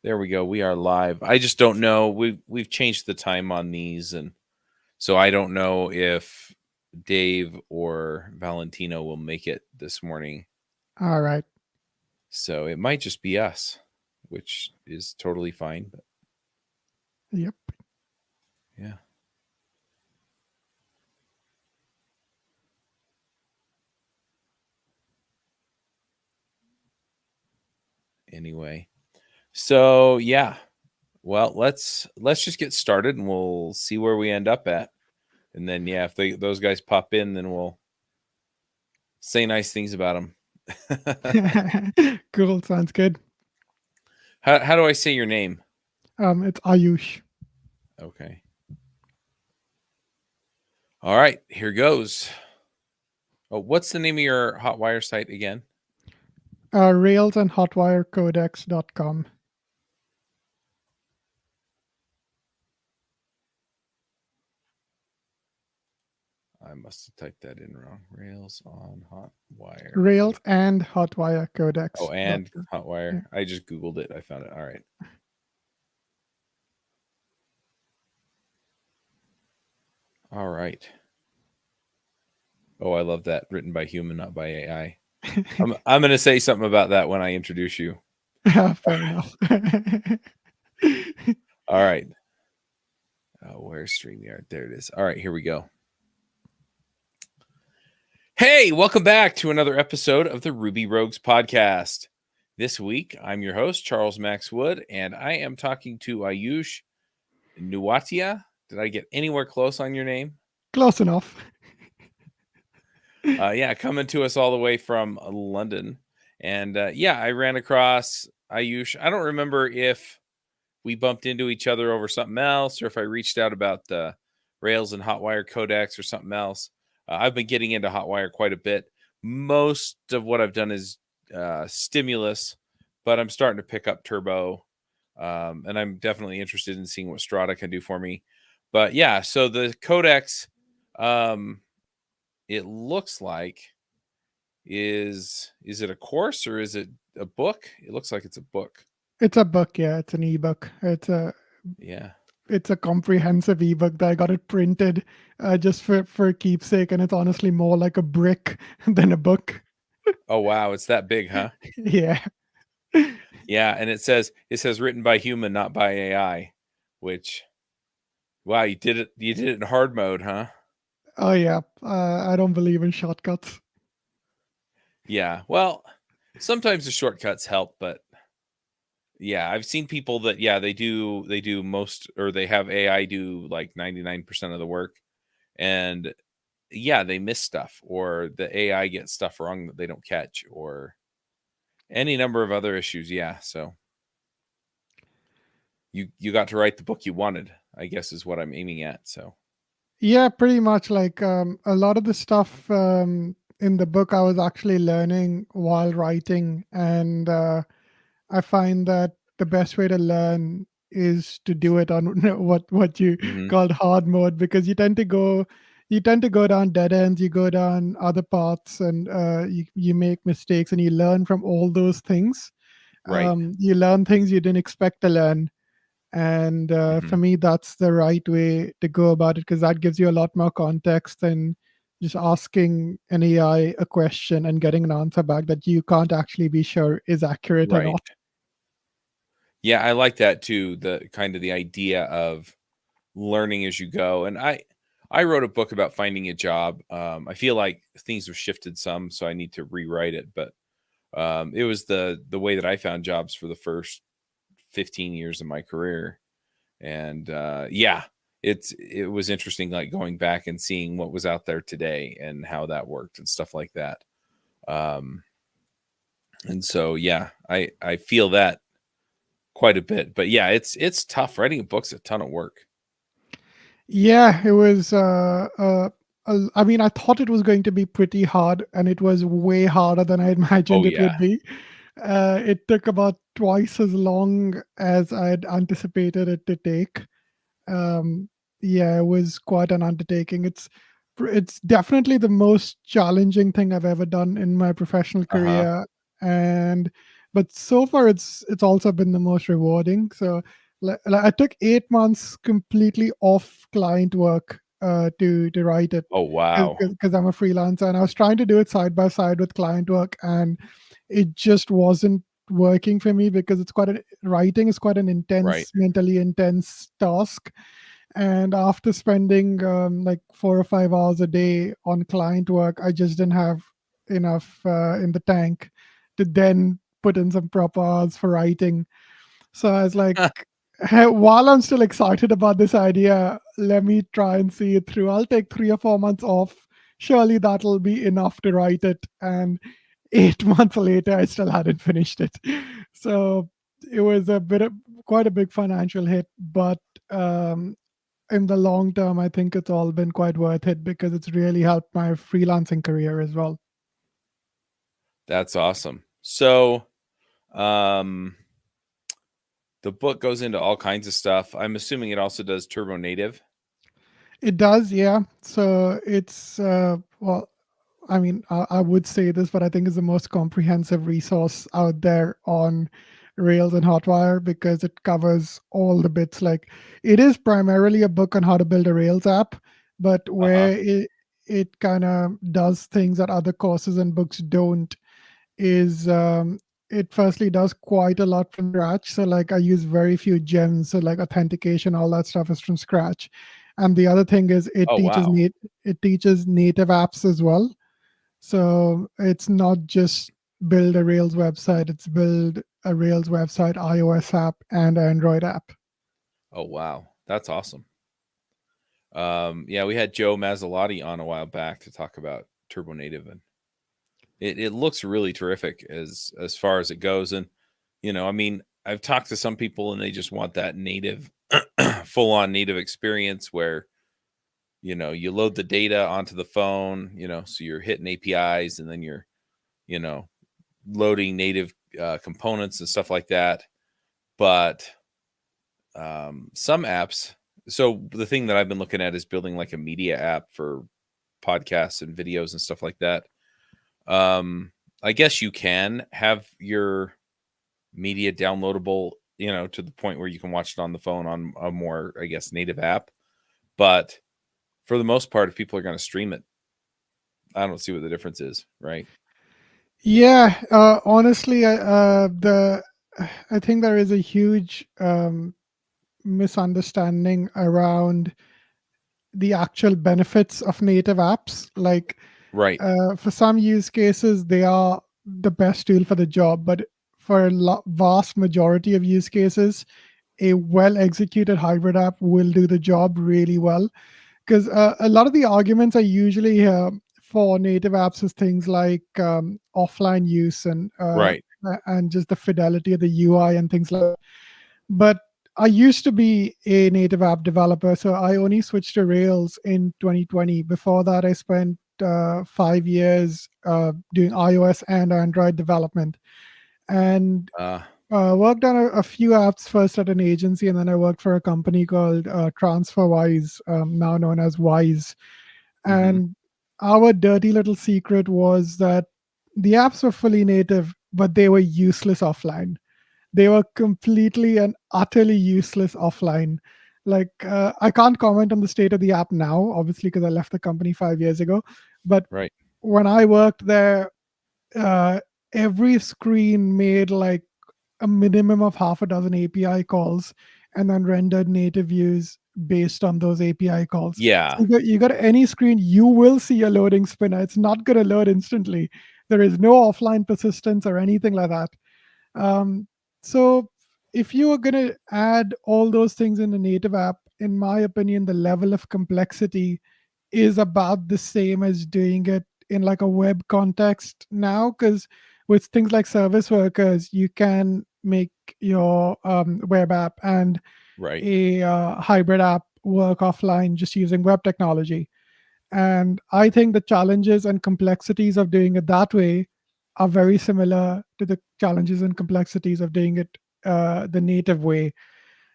There we go. We are live. I just don't know. We've changed the time on these, and so I don't know if Dave or Valentino will make it this morning. All right. So it might just be us, which is totally fine. But Yep. yeah. Anyway, so yeah. Well, let's just get started, and we'll see where we end up at. And then yeah, if those guys pop in, then we'll say nice things about them. Cool. Sounds good. How do I say your name? It's Ayush. Okay. All right, here goes. Oh, what's the name of your Hotwire site again? Rails and hotwirecodex.com. I must have typed that in wrong. Rails on Hotwire. Rails and Hotwire Codex. Oh, and Hotwire. Yeah. I just Googled it. I found it. All right. All right. Oh, I love that. Written by human, not by AI. I'm going to say something about that when I introduce you. Fair enough. All right. Oh, where's StreamYard? There it is. All right, here we go. Hey, welcome back to another episode of the Ruby Rogues podcast. This week, I'm your host, Charles Max Wood, and I am talking to Ayush Newatia. Did I get anywhere close on your name? Close enough. Yeah, coming to us all the way from London. And yeah, I ran across Ayush. I don't remember if we bumped into each other over something else or if I reached out about the Rails and Hotwire Codex or something else. I've been getting into Hotwire quite a bit. Most of what I've done is Stimulus, but I'm starting to pick up Turbo. And I'm definitely interested in seeing what Strata can do for me. But yeah, so the Codex, it looks like is it a course or is it a book? It looks like it's a book. It's a book, yeah. It's an ebook. It's a comprehensive ebook that I got it printed just for keepsake, and it's honestly more like a brick than a book. Oh wow, it's that big, huh? Yeah. Yeah, and it says written by human, not by AI, which wow, you did it in hard mode, huh? Oh yeah, I don't believe in shortcuts. Yeah, well, sometimes the shortcuts help, but yeah, I've seen people that they do most, or they have AI do like 99% of the work, and yeah, they miss stuff, or the AI gets stuff wrong that they don't catch, or any number of other issues. Yeah, so you got to write the book you wanted, I guess, is what I'm aiming at. So yeah, pretty much. Like a lot of the stuff in the book I was actually learning while writing, and I find that the best way to learn is to do it on what you called hard mode, because you tend to go down dead ends, you go down other paths, and you make mistakes, and you learn from all those things. Right. You learn things you didn't expect to learn. And for me, that's the right way to go about it, because that gives you a lot more context than just asking an AI a question and getting an answer back that you can't actually be sure is accurate or not. Yeah, I like that too. The kind of the idea of learning as you go. And I wrote a book about finding a job. I feel like things have shifted some, so I need to rewrite it. But it was the way that I found jobs for the first 15 years of my career. And yeah, it was interesting, like going back and seeing what was out there today and how that worked and stuff like that. And so yeah, I feel that quite a bit. But yeah, it's tough. Writing a book's a ton of work. Yeah, it was. I mean, I thought it was going to be pretty hard, and it was way harder than I imagined it would be. It took about twice as long as I had anticipated it to take. Yeah, it was quite an undertaking. It's definitely the most challenging thing I've ever done in my professional career, and but so far it's also been the most rewarding. So like I took 8 months completely off client work to write it, Oh, wow. because I'm a freelancer, and I was trying to do it side by side with client work, and it just wasn't working for me because writing is quite an Right. intense, mentally intense task. And after spending like 4 or 5 hours a day on client work, I just didn't have enough in the tank to then put in some proper hours for writing. So I was like, hey, while I'm still excited about this idea, let me try and see it through. I'll take 3 or 4 months off. Surely that'll be enough to write it. And 8 months later, I still hadn't finished it. So it was quite a big financial hit, but um, in the long term, I think it's all been quite worth it because it's really helped my freelancing career as well. That's awesome. So, um, the book goes into all kinds of stuff. I'm assuming it also does Turbo Native. It does, yeah. So it's well, I mean, I would say this, but I think it's the most comprehensive resource out there on Rails and Hotwire because it covers all the bits. Like, it is primarily a book on how to build a Rails app, but Uh-huh. where it kind of does things that other courses and books don't is it firstly does quite a lot from scratch. So like I use very few gems, so like authentication, all that stuff is from scratch. And the other thing is Oh, wow. it teaches native apps as well. So it's not just build a Rails website, it's build a Rails website, iOS app, and Android app. Oh, wow. That's awesome. Yeah, we had Joe Mazzolotti on a while back to talk about Turbo Native, and it looks really terrific as far as it goes. And I mean, I've talked to some people and they just want that native, full on native experience where you load the data onto the phone, so you're hitting APIs and then you're you know loading native components and stuff like that. But some apps. So the thing that I've been looking at is building like a media app for podcasts and videos and stuff like that. I guess you can have your media downloadable, to the point where you can watch it on the phone on a more, I guess, native app. But for the most part, if people are going to stream it, I don't see what the difference is, right? Yeah, honestly, I think there is a huge misunderstanding around the actual benefits of native apps. Like Right. for some use cases, they are the best tool for the job, but for vast majority of use cases, a well executed hybrid app will do the job really well. Because a lot of the arguments I usually hear for native apps is things like offline use Right. and just the fidelity of the UI and things like that. But I used to be a native app developer, so I only switched to Rails in 2020. Before that, I spent 5 years doing iOS and Android development, and Uh, worked on a few apps first at an agency, and then I worked for a company called TransferWise, now known as Wise. mhm. And our dirty little secret was that the apps were fully native, but they were useless offline. They were completely and utterly useless offline. Like, I can't comment on the state of the app now, obviously, because I left the company 5 years ago. But Right. when I worked there, uh, every screen made like a minimum of half a dozen API calls and then rendered native views based on those API calls. Yeah. So you got any screen, you will see a loading spinner. It's not going to load instantly. There is no offline persistence or anything like that. Um, so if you are going to add all those things in a native app, in my opinion, the level of complexity is about the same as doing it in like a web context now. Because with things like service workers, you can make your web app and Right. a hybrid app work offline just using web technology. And I think the challenges and complexities of doing it that way are very similar to the challenges and complexities of doing it the native way.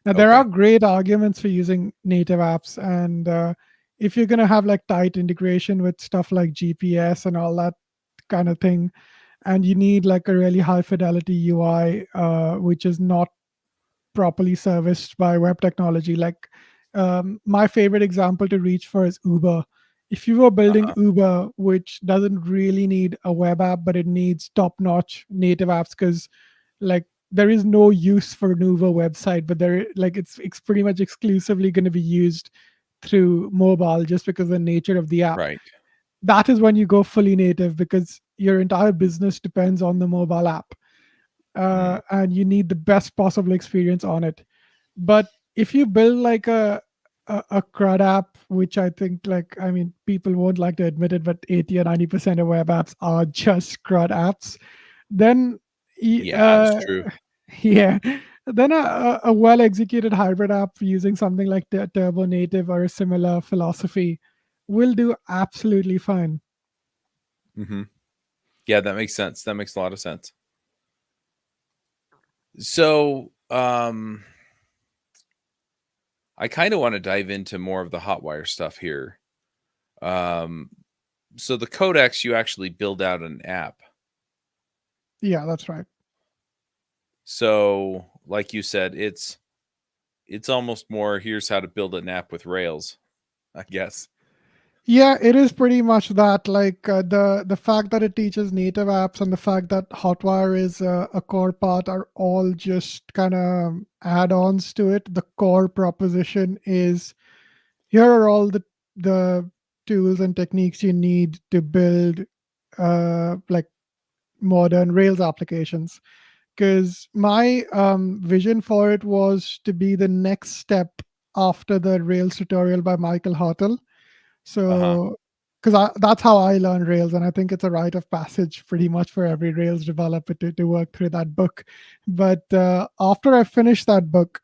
Now, there are Okay. great arguments for using native apps. And if you're going to have like tight integration with stuff like GPS and all that kind of thing, and you need like a really high fidelity UI, which is not properly serviced by web technology. Like my favorite example to reach for is Uber. If you were building Uh-huh. Uber, which doesn't really need a web app, but it needs top notch native apps, because like there is no use for an Uber website, but there like it's pretty much exclusively going to be used through mobile just because of the nature of the app. Right. That is when you go fully native, because your entire business depends on the mobile app, Mm. and you need the best possible experience on it. But if you build like a CRUD app, which I think, like, I mean, people won't like to admit it, but 80 or 90% of web apps are just CRUD apps, then Yeah, that's true. yeah, then a well executed hybrid app using something like Turbo Native or a similar philosophy will do absolutely fine. Hmm. Yeah, that makes sense. That makes a lot of sense. So, I kind of want to dive into more of the Hotwire stuff here. Um, so the codex, you actually build out an app. Yeah, that's right. So, like you said, it's almost more here's how to build an app with Rails, I guess. Yeah, it is pretty much that. Like the fact that it teaches native apps and the fact that Hotwire is a core part are all just kind of add-ons to it. The core proposition is, here are all the tools and techniques you need to build like modern Rails applications. Because my vision for it was to be the next step after the Rails tutorial by Michael Hartle. Uh-huh. So, because that's how I learned Rails, and I think it's a rite of passage pretty much for every Rails developer to work through that book. But after I finished that book,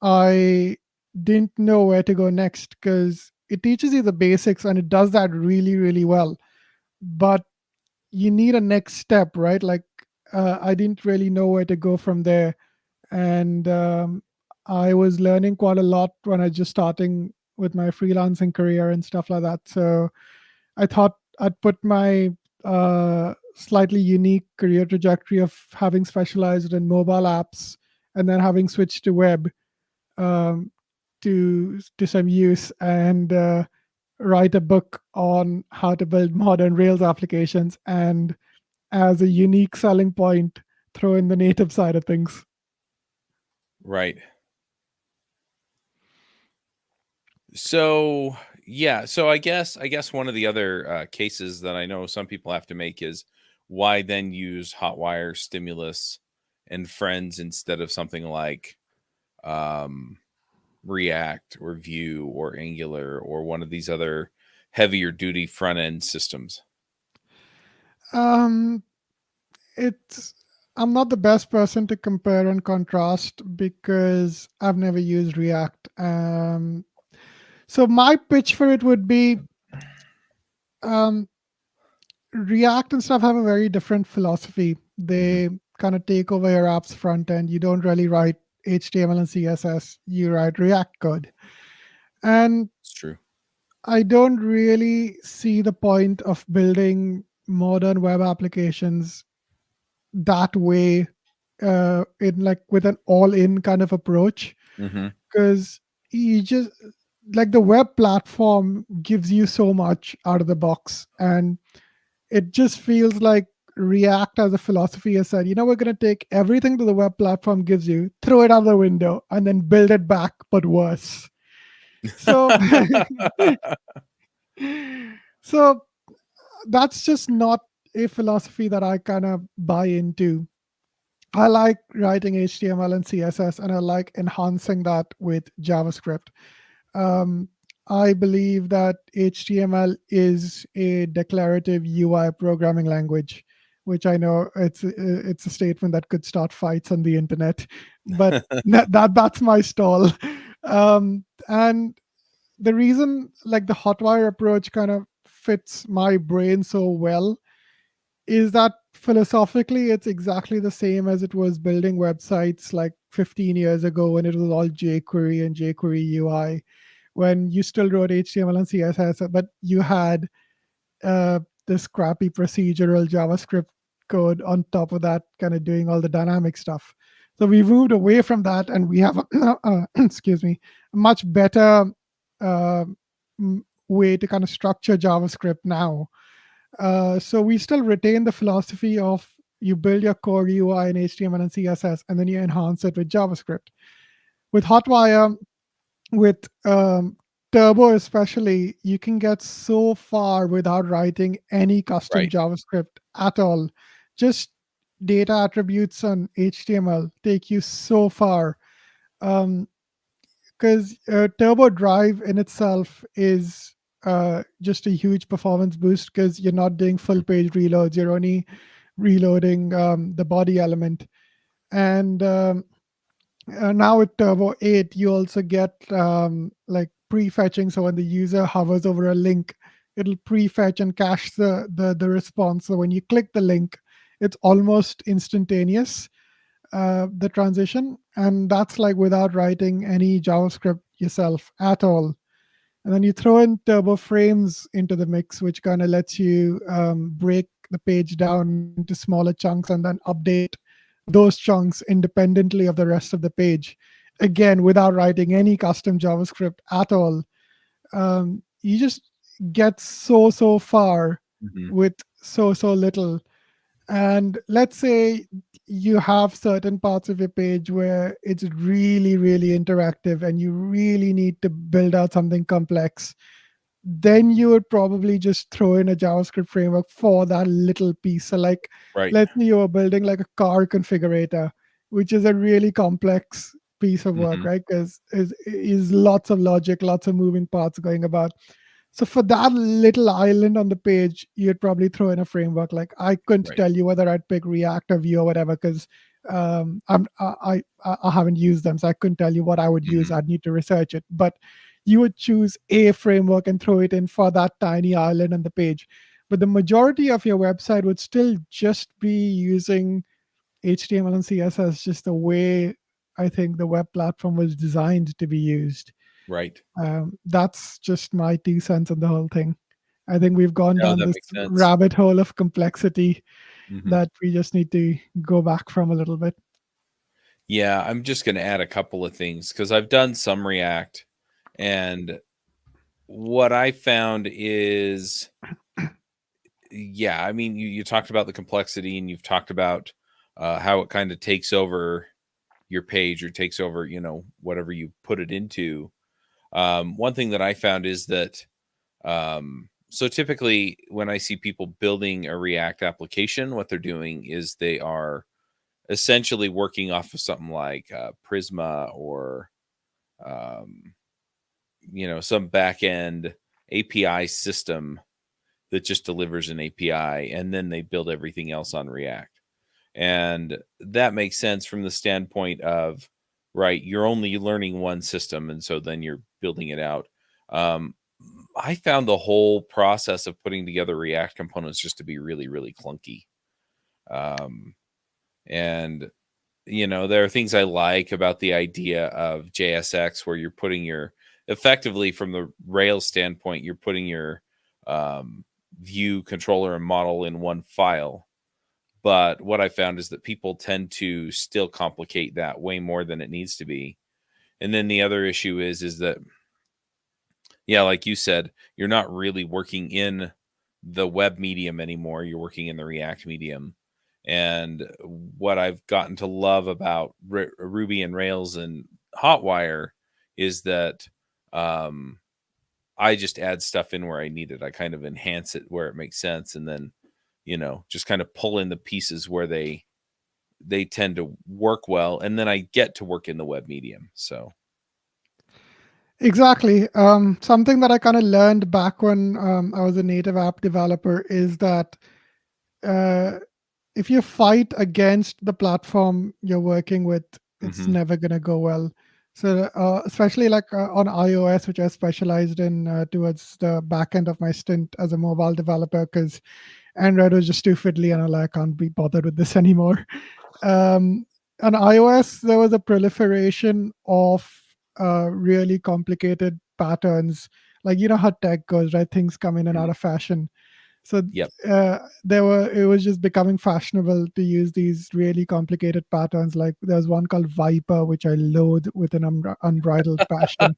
I didn't know where to go next, because it teaches you the basics and it does that really, really well. But you need a next step, right? Like, I didn't really know where to go from there. And I was learning quite a lot when I was just starting with my freelancing career and stuff like that. So I thought I'd put my slightly unique career trajectory of having specialized in mobile apps and then having switched to web, um, to some use, and write a book on how to build modern Rails applications, and as a unique selling point, throw in the native side of things. Right. So, yeah, so I guess one of the other cases that I know some people have to make is why then use Hotwire, Stimulus, and Friends instead of something like um, React or Vue or Angular or one of these other heavier duty front end systems. Um, it's I'm not the best person to compare and contrast because I've never used React. So my pitch for it would be, um, React and stuff have a very different philosophy. Hmm. They kind of take over your app's front end. You don't really write HTML and CSS. You write React code, and It's true. I don't really see the point of building modern web applications that way, in like with an all-in kind of approach, Hmm. because you just, like, the web platform gives you so much out of the box, and it just feels like React as a philosophy has said, we're going to take everything that the web platform gives you, throw it out the window, and then build it back but worse. So so that's just not a philosophy that I kind of buy into. I like writing HTML and CSS, and I like enhancing that with JavaScript. Um, I believe that HTML is a declarative UI programming language, which I know it's a statement that could start fights on the internet, but that's my stall. And the reason, like, the Hotwire approach kind of fits my brain so well is that philosophically it's exactly the same as it was building websites like 15 years ago, when it was all jQuery and jQuery UI, when you still wrote HTML and CSS, but you had this crappy procedural JavaScript code on top of that, kind of doing all the dynamic stuff. So we've moved away from that, and we have excuse me, a much better uh, way to kind of structure JavaScript now. So we still retain the philosophy of you build your core UI in HTML and CSS, and then you enhance it with JavaScript. With Hotwire, with Turbo especially, you can get so far without writing any custom Right. JavaScript at all. Just data attributes on HTML take you so far. Because Turbo Drive in itself is just a huge performance boost because you're not doing full page reloads, you're only reloading the body element. And now with Turbo 8, you also get like prefetching. So when the user hovers over a link, it'll prefetch and cache the response. So when you click the link, it's almost instantaneous, the transition. And that's like without writing any JavaScript yourself at all. And then you throw in turbo frames into the mix, which kind of lets you break the page down into smaller chunks and then update those chunks independently of the rest of the page. Again, without writing any custom JavaScript at all. You just get so far Mhm. with so little. And let's say you have certain parts of your page where it's really interactive and you really need to build out something complex. Then you would probably just throw in a JavaScript framework for that little piece. So, like, Right. let's say you're building like a car configurator, which is a really complex piece of work, Mhm. right? Because is lots of logic, lots of moving parts going about. So for that little island on the page, you'd probably throw in a framework. Like, I couldn't Right. tell you whether I'd pick React or Vue or whatever because I haven't used them, so I couldn't tell you what I would use. Mhm. I'd need to research it. But you would choose a framework and throw it in for that tiny island on the page. But the majority of your website would still just be using HTML and CSS, just the way I think the web platform was designed to be used. Right. That's just my 2 cents on the whole thing. I think we've gone No, down that this makes sense. rabbit hole of complexity Mhm. that we just need to go back from a little bit. Yeah, I'm just gonna add a couple of things because I've done some React, and what I found is, yeah, I mean, you talked about the complexity, and you've talked about how it kind of takes over your page or takes over, whatever you put it into. One thing that I found is that, so typically when I see people building a React application, what they're doing is they are essentially working off of something like Prisma or um, some back end API system that just delivers an API, and then they build everything else on React. And that makes sense from the standpoint of, right, you're only learning one system, and so then you're building it out. Um, I found the whole process of putting together React components just to be really clunky. Um, and there are things I like about the idea of JSX where you're putting your, effectively from the Rails standpoint, you're putting your um, view controller and model in one file. But what I found is that people tend to still complicate that way more than it needs to be. And then the other issue is that, yeah, like you said, you're not really working in the web medium anymore. You're working in the React medium. And what I've gotten to love about Ruby and Rails and Hotwire is that um, I just add stuff in where I need it. I kind of enhance it where it makes sense, and then just kind of pull in the pieces where they tend to work well, and then I get to work in the web medium. So, Exactly. Something that I kind of learned back when I was a native app developer is that uh, if you fight against the platform you're working with, it's mhm, never going to go well. So, especially like on iOS, which I specialized in towards the back end of my stint as a mobile developer, because Android was just too fiddly, and I can't be bothered with this anymore. Um, on iOS, there was a proliferation of really complicated patterns. Like, you know how tech goes, right? Things come in and mhm, out of fashion. So Yep. it was just becoming fashionable to use these really complicated patterns. Like there's one called Viper, which I loathe with an unbridled passion.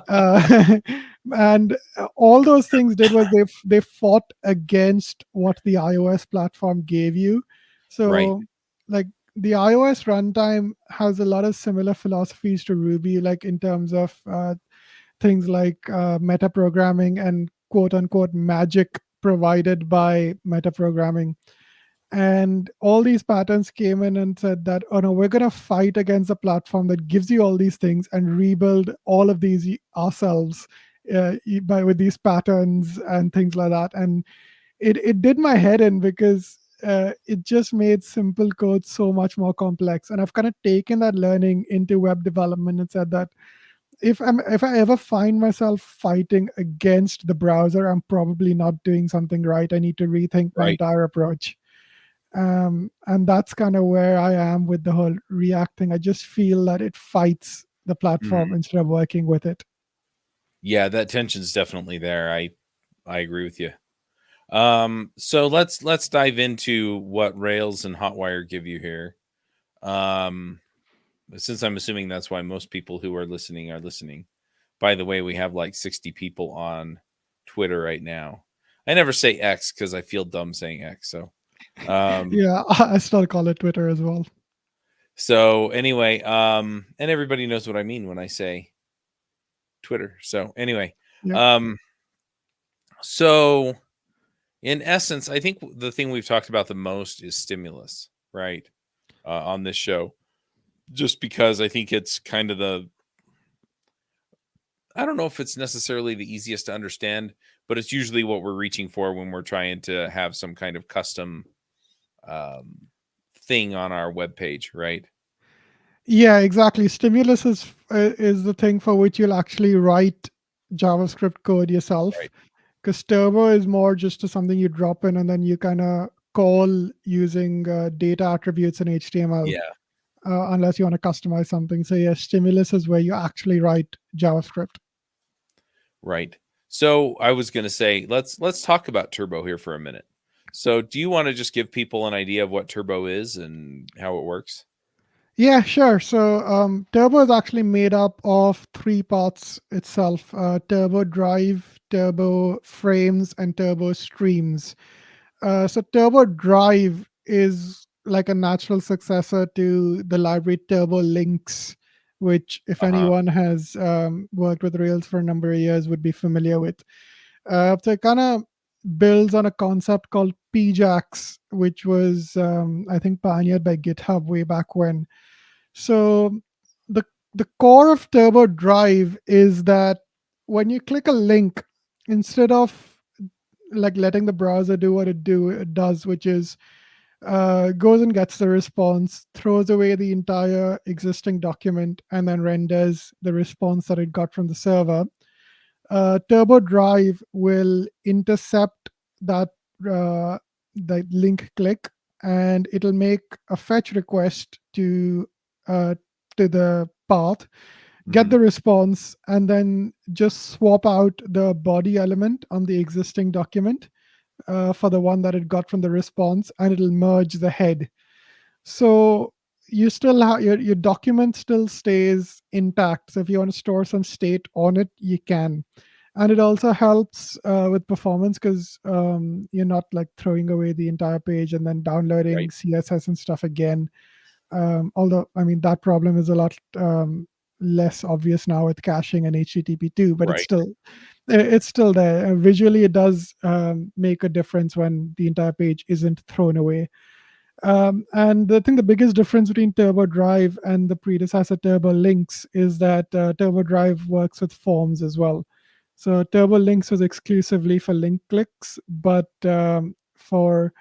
uh, and all those things did was they fought against what the iOS platform gave you. Right. So like the iOS runtime has a lot of similar philosophies to Ruby, like in terms of things like meta programming and quote unquote magic provided by meta programming. And all these patterns came in and said that, oh no, we're going to fight against a platform that gives you all these things and rebuild all of these ourselves by with these patterns and things like that. And it did my head in because it just made simple code so much more complex. And I've kind of taken that learning into web development and said that if I ever find myself fighting against the browser, I'm probably not doing something right. I need to rethink my Right. entire approach. And that's kind of where I am with the whole React thing. I just feel that it fights the platform Mhm. instead of working with it. Yeah, that tension's definitely there. I agree with you. So let's dive into what Rails and Hotwire give you here. Um, since I'm assuming that's why most people who are listening are listening. By the way, we have like 60 people on Twitter right now. I never say X because I feel dumb saying X. Um, Yeah, I still call it Twitter as well. so anyway, and everybody knows what I mean when I say Twitter. So anyway, Yeah. um, so in essence, I think the thing we've talked about the most is stimulus, right? On this show, just because I think it's kind of I don't know if it's necessarily the easiest to understand, but it's usually what we're reaching for when we're trying to have some kind of custom um, thing on our web page, right? Yeah, exactly. Stimulus is the thing for which you'll actually write JavaScript code yourself. Right. Because Turbo is more just to something you drop in and then you kind of call using data attributes in HTML, Yeah. unless you want to customize something. So yeah, Stimulus is where you actually write JavaScript. Right. So I was going to say let's talk about Turbo here for a minute. So do you want to just give people an idea of what Turbo is and how it works? Yeah, sure. So Turbo is actually made up of three parts itself: Turbo Drive, Turbo Frames, and Turbo Streams. So Turbo Drive is like a natural successor to the library Turbo Links, which, if Uh-huh. anyone has worked with Rails for a number of years, would be familiar with. So it kind of builds on a concept called PJAX, which was, I think, pioneered by GitHub way back when. So the the core of Turbo Drive is that when you click a link, instead of like letting the browser do what it does, which is goes and gets the response, throws away the entire existing document, and then renders the response that it got from the server. Turbo Drive will intercept that the link click, and it'll make a fetch request uh, to the path, get Hmm. the response, and then just swap out the body element on the existing document for the one that it got from the response, and it'll merge the head. So you still have your document still stays intact. So if you want to store some state on it, you can. And it also helps with performance because you're not like throwing away the entire page and then downloading Right. CSS and stuff again. Although, I mean, that problem is a lot less obvious now with caching and HTTP2, but Right. it's still there. Visually, it does make a difference when the entire page isn't thrown away. And I think the biggest difference between Turbo Drive and the predecessor Turbo Links is that Turbo Drive works with forms as well. So Turbo Links was exclusively for link clicks, but for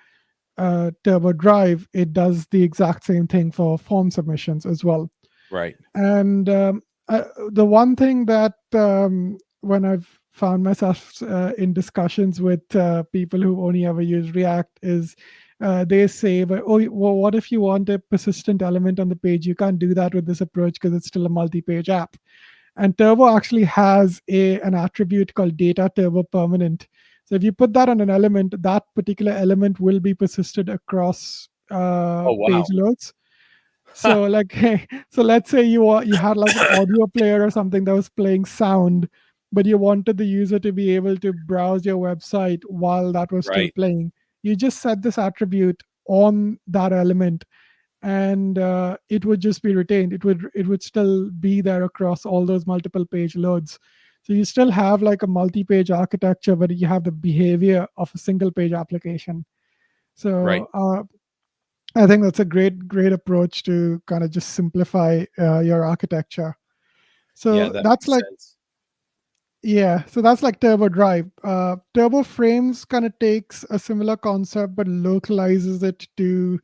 Turbo Drive, it does the exact same thing for form submissions as well. Right. And the one thing that when I've found myself in discussions with people who only ever use React is they say, but, oh, well, what if you want a persistent element on the page? You can't do that with this approach because it's still a multi-page app. And Turbo actually has an attribute called data turbo permanent So if you put that on an element, that particular element will be persisted across Oh, wow. page loads. So like, so let's say you had like an audio player or something that was playing sound, but you wanted the user to be able to browse your website while that was still Right. playing. You just set this attribute on that element, and it would just be retained. It would still be there across all those multiple page loads. So you still have like a multi-page architecture, but you have the behavior of a single page application. Right. So I think that's a great approach to kind of just simplify your architecture. Yeah, So that that's makes like, sense. yeah, so that's like Turbo Drive. Turbo Frames kind of takes a similar concept but localizes it to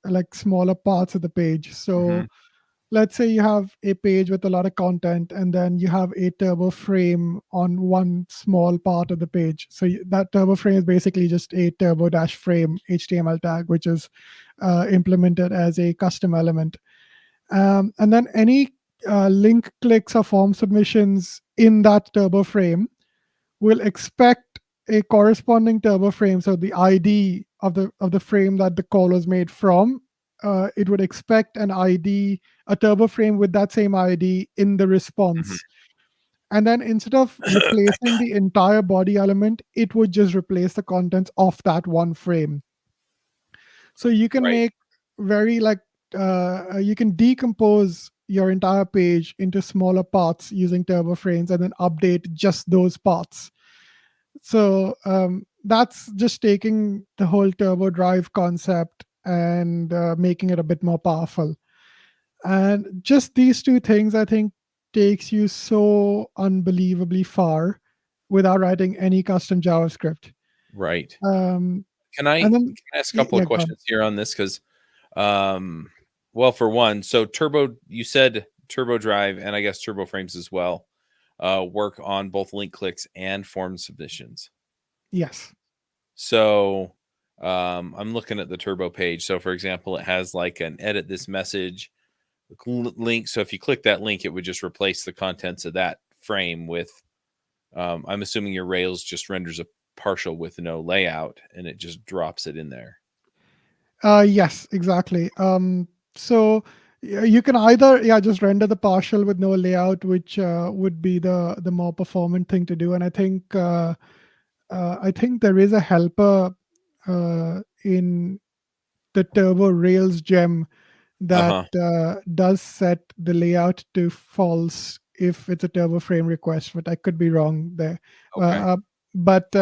like smaller parts of the page. Hmm. So let's say you have a page with a lot of content, and then you have a turbo frame on one small part of the page. So that turbo frame is basically just a turbo dash frame HTML tag, which is implemented as a custom element. And then any link clicks or form submissions in that turbo frame will expect a corresponding turbo frame. So the ID of the frame that the call was made from, it would expect an ID, a turbo frame with that same ID in the response. And then instead of replacing the entire body element, it would just replace the contents of that one frame. So you can Right. make very like you can decompose your entire page into smaller parts using turbo frames and then update just those parts. So that's just taking the whole turbo drive concept and making it a bit more powerful. And just these two things, I think, takes you so unbelievably far without writing any custom JavaScript. Right. Um, Can and then, I ask a couple of yeah, go on. questions here on this? Because, um, well, for one, so you said Turbo Drive and I guess Turbo Frames as well, work on both link clicks and form submissions. Yes. So, I'm looking at the Turbo page. So, for example, it has like an edit this message link. So, if you click that link, it would just replace the contents of that frame with. I'm assuming your Rails just renders a partial with no layout, and it just drops it in there. Yes, exactly. So you can either, yeah, just render the partial with no layout, which would be the more performant thing to do. And I think there is a helper in the Turbo Rails gem Uh that huh. does set the layout to false if it's a turbo frame request, but I could be wrong there. Okay. But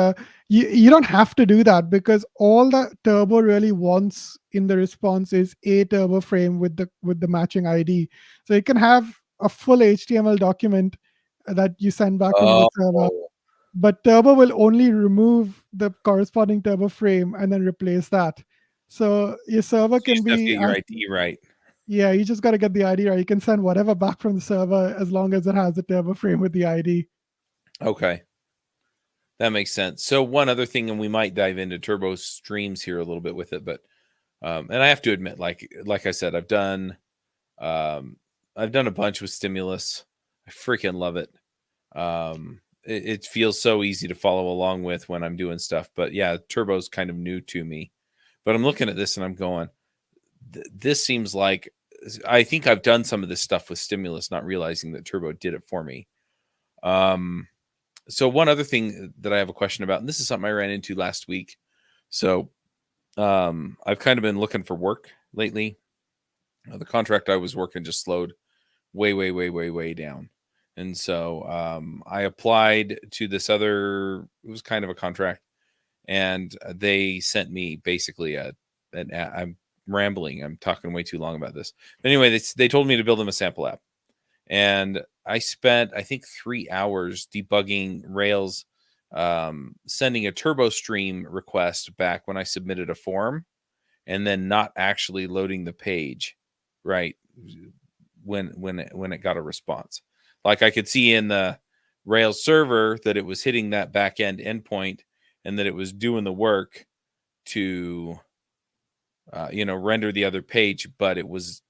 you don't have to do that, because all the turbo really wants in the response is a turbo frame with the matching ID. So you can have a full HTML document that you send back into the Oh, server, but turbo will only remove the corresponding turbo frame and then replace that. So your server so you can just have to be get your ID right. yeah, you just got to get the ID right. You can send whatever back from the server as long as it has the turbo frame with the ID. Okay, that makes sense. So one other thing, and we might dive into Turbo Streams here a little bit with it, but and I have to admit, like I said, um, I've done a bunch with Stimulus. I freaking love it. It feels so easy to follow along with when I'm doing stuff. But yeah, Turbo's kind of new to me. But I'm looking at this and I'm going, this seems like I think I've done some of this stuff with Stimulus, not realizing that Turbo did it for me. Um, so one other thing that I have a question about, and this is something I ran into last week. So I've kind of been looking for work lately. The contract I was working just slowed way down. And so I applied to this other, it was kind of a contract, and they sent me basically I'm rambling. I'm talking way too long about this. But anyway, they told me to build them a sample app. And I spent, I think, 3 hours debugging Rails, sending a turbo stream request back when I submitted a form, and then not actually loading the page right when it got a response. Like I could see in the Rails server that it was hitting that back end endpoint and that it was doing the work to render the other page, but it was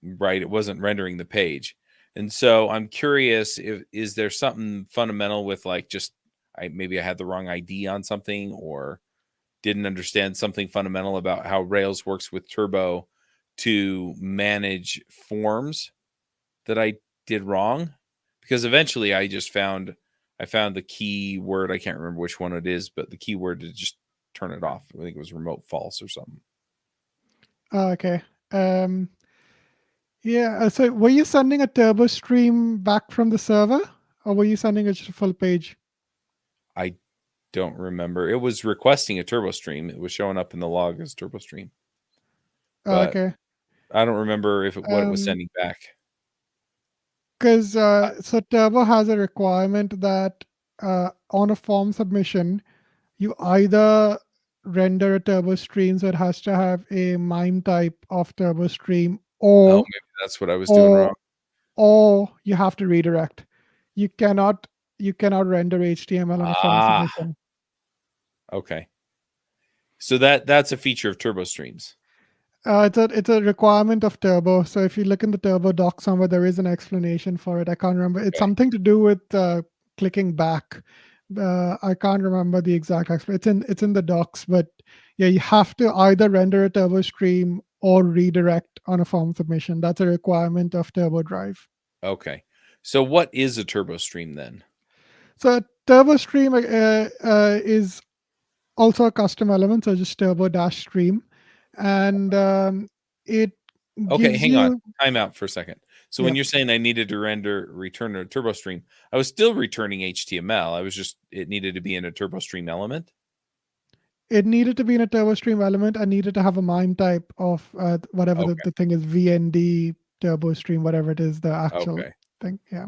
right, it wasn't rendering the page. And so I'm curious, if is there something fundamental with like just maybe I had the wrong ID on something, or didn't understand something fundamental about how Rails works with Turbo to manage forms that I did wrong. Because eventually I found the key word. I can't remember which one it is, but the keyword to just turn it off. I think it was remote false or something. Okay. Um, yeah. So were you sending a turbo stream back from the server, or were you sending it just a full page? I don't remember. It was requesting a turbo stream. It was showing up in the log as turbo stream, but Okay. I don't remember if what it was sending back. Because so Turbo has a requirement that on a form submission, you either render a turbo stream, so it has to have a MIME type of turbo stream, Oh, maybe that's what I was doing wrong. or or you have to redirect. You cannot you cannot render HTML on a form Ah, submission. okay. So that's a feature of turbo streams. It's a requirement of Turbo. So if you look in the Turbo doc somewhere, there is an explanation for it. I can't remember. It's Okay. something to do with clicking back. I can't remember the exact explanation. It's in the docs, but yeah, you have to either render a Turbo stream or redirect on a form submission. That's a requirement of Turbo Drive. Okay. So what is a turbo stream then? So Turbo Stream is also a custom element, so just Turbo Dash Stream, and it Okay, gives hang on. you Time out for a second. So yeah. when you're saying I needed to return a turbo stream, I was still returning HTML. I was just it needed to be in a turbo stream element. It needed to be in a turbo stream element and needed to have a MIME type of whatever Okay. the thing is, VND turbo stream, whatever it is, the actual Okay. thing. Yeah.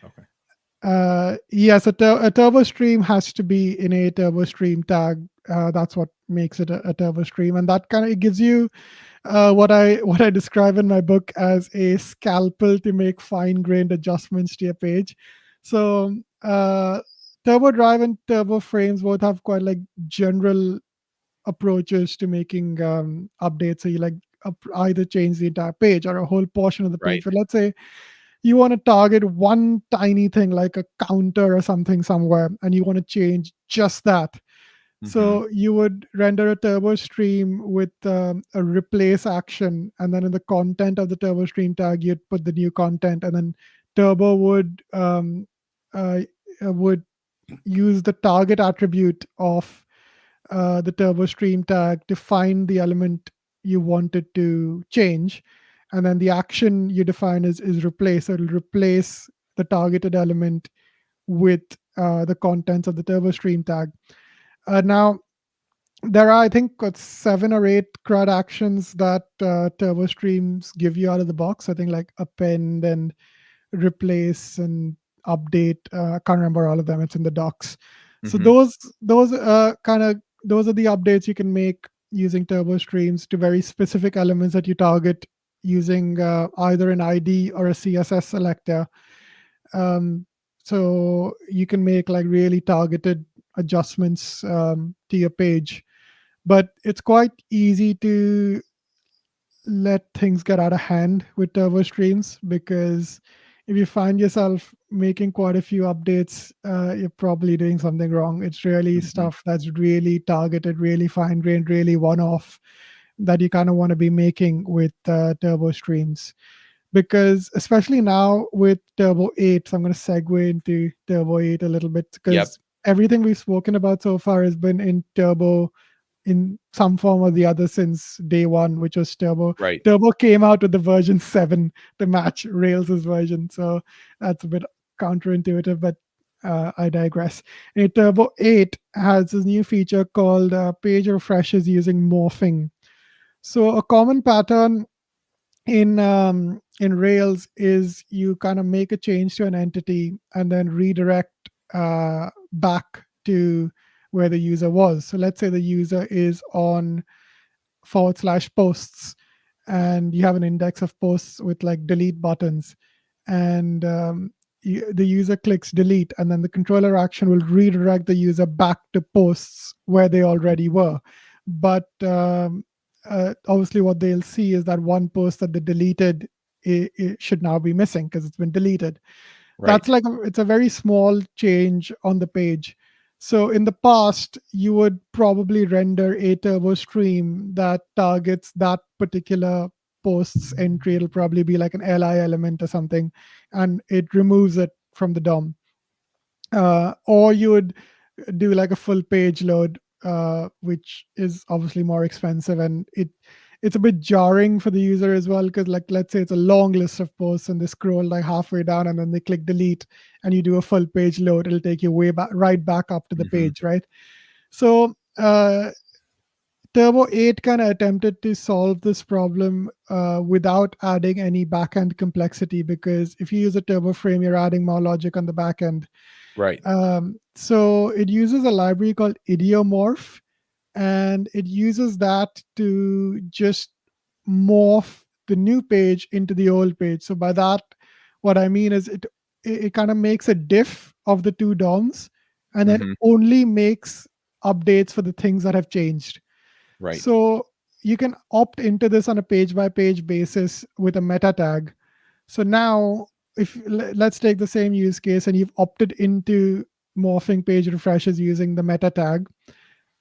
Okay. Yes, a turbo stream has to be in a turbo stream tag. That's what makes it a turbo stream, and that kind of it gives you what I describe in my book as a scalpel to make fine grained adjustments to your page. So Turbo Drive and Turbo Frames both have quite like general approaches to making updates. So you like either change the entire page or a whole portion of the Right. page. But let's say you want to target one tiny thing like a counter or something somewhere, and you want to change just that. Mm-hmm. So you would render a turbo stream with a replace action, and then in the content of the turbo stream tag, you'd put the new content, and then Turbo uh, would use the target attribute of the turbo stream tag to find the element you wanted to change, and then the action you define is replace. So it'll replace the targeted element with the contents of the turbo stream tag. Now there are, I think, 7 or 8 CRUD actions that turbo streams give you out of the box. I think like append and replace and update. I can't remember all of them. It's in the docs. So Mm-hmm. those are the updates you can make using turbo streams to very specific elements that you target using either an ID or a CSS selector. Um, so you can make like really targeted adjustments to your page, but it's quite easy to let things get out of hand with turbo streams, because if you find yourself making quite a few updates, you're probably doing something wrong. It's really Mm-hmm. stuff that's really targeted, really fine grained, really one off, that you kind of want to be making with turbo streams. Because especially now with Turbo 8, so I'm going to segue into Turbo 8 a little bit, Yep. because everything we've spoken about so far has been in Turbo in some form or the other since day one, which was Turbo. Right. Turbo came out with the version 7 to match Rails' version. So that's a bit counterintuitive, but I digress. And Turbo 8 has this new feature called page refreshes using morphing. So a common pattern in Rails is you kind of make a change to an entity and then redirect back to where the user was. So let's say the user is on /posts, and you have an index of posts with like delete buttons, and the user clicks delete, and then the controller action will redirect the user back to posts where they already were. But obviously what they'll see is that one post that they deleted, it should now be missing because it's been deleted. Right. It's a very small change on the page. So in the past, you would probably render a turbo stream that targets that particular post's entry. It'll probably be like an li element or something, and it removes it from the DOM. Or you would do like a full page load, which is obviously more expensive, and it's a bit jarring for the user as well, because like let's say it's a long list of posts and they scroll like halfway down and then they click delete and you do a full page load, it'll take you way back, right back up to the Hmm. page, right? So Turbo 8 kind of attempted to solve this problem without adding any backend complexity, because if you use a turbo frame, you're adding more logic on the backend. Right. So it uses a library called idiomorph, and it uses that to just morph the new page into the old page. So by that, what I mean is it kind of makes a diff of the two DOMs, and then Hmm. only makes updates for the things that have changed. Right. So you can opt into this on a page by page basis with a meta tag. So now, if let's take the same use case and you've opted into morphing page refreshes using the meta tag,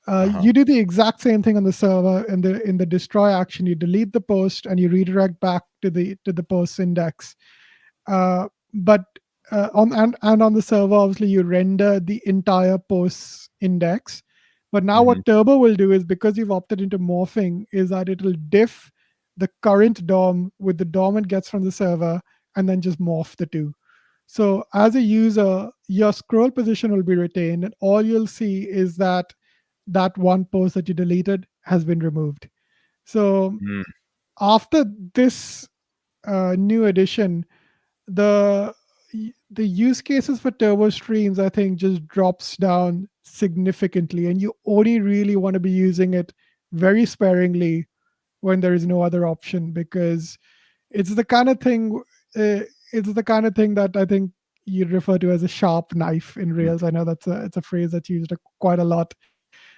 Uh-huh. you do the exact same thing on the server. In the destroy action, you delete the post and you redirect back to the post index. But on and on the server, obviously, you render the entire post index. But now Hmm. what Turbo will do is, because you've opted into morphing, is that it'll diff the current DOM with the DOM it gets from the server, and then just morph the two. So as a user, your scroll position will be retained, and all you'll see is that that one post that you deleted has been removed. So Mm. after this new addition, the the use cases for turbo streams, I think, just drops down significantly, and you only really want to be using it very sparingly when there is no other option, because it's the kind of thing it's the kind of thing that I think you refer to as a sharp knife in Mm. Rails. I know it's a phrase that's used quite a lot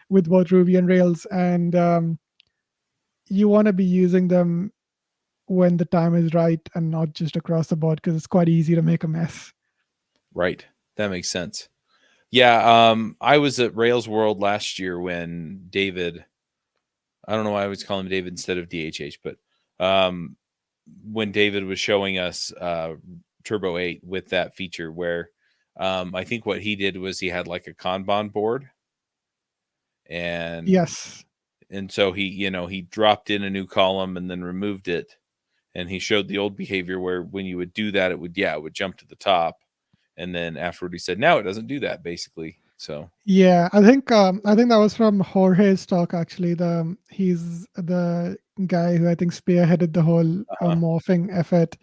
with both Ruby and Rails, and you want to be using them when the time is right and not just across the board, because it's quite easy to make a mess. Right. That makes sense. Yeah. I was at Rails World last year when David, I don't know why I always call him David instead of DHH, but um, when David was showing us Turbo 8 with that feature where I think what he did was he had like a Kanban board, and Yes. so he, he dropped in a new column and then removed it, and he showed the old behavior where when you would do that, it would jump to the top, and then afterward he said now it doesn't do that, basically. So Yeah, I think that was from Jorge's talk actually. He's the guy who I think spearheaded the whole uh-huh. morphing effort,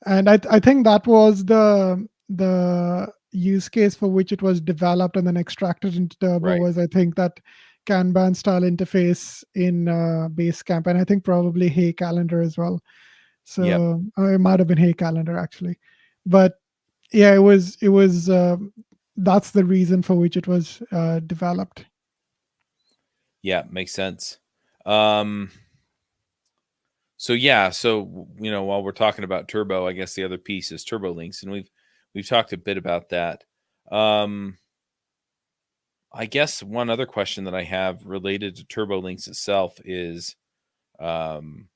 and I think that was the use case for which it was developed and then extracted into Turbo, Right. was I think that Kanban style interface in Basecamp, and I think probably Hey Calendar as well. Yep. So it might have been Hey Calendar actually, but yeah, it was that's the reason for which it was developed. Yeah, makes sense. um So yeah, so while we're talking about Turbo, I guess the other piece is Turbo Links, and we've talked a bit about that. Um, I guess one other question that I have related to Turbo Links itself is, um,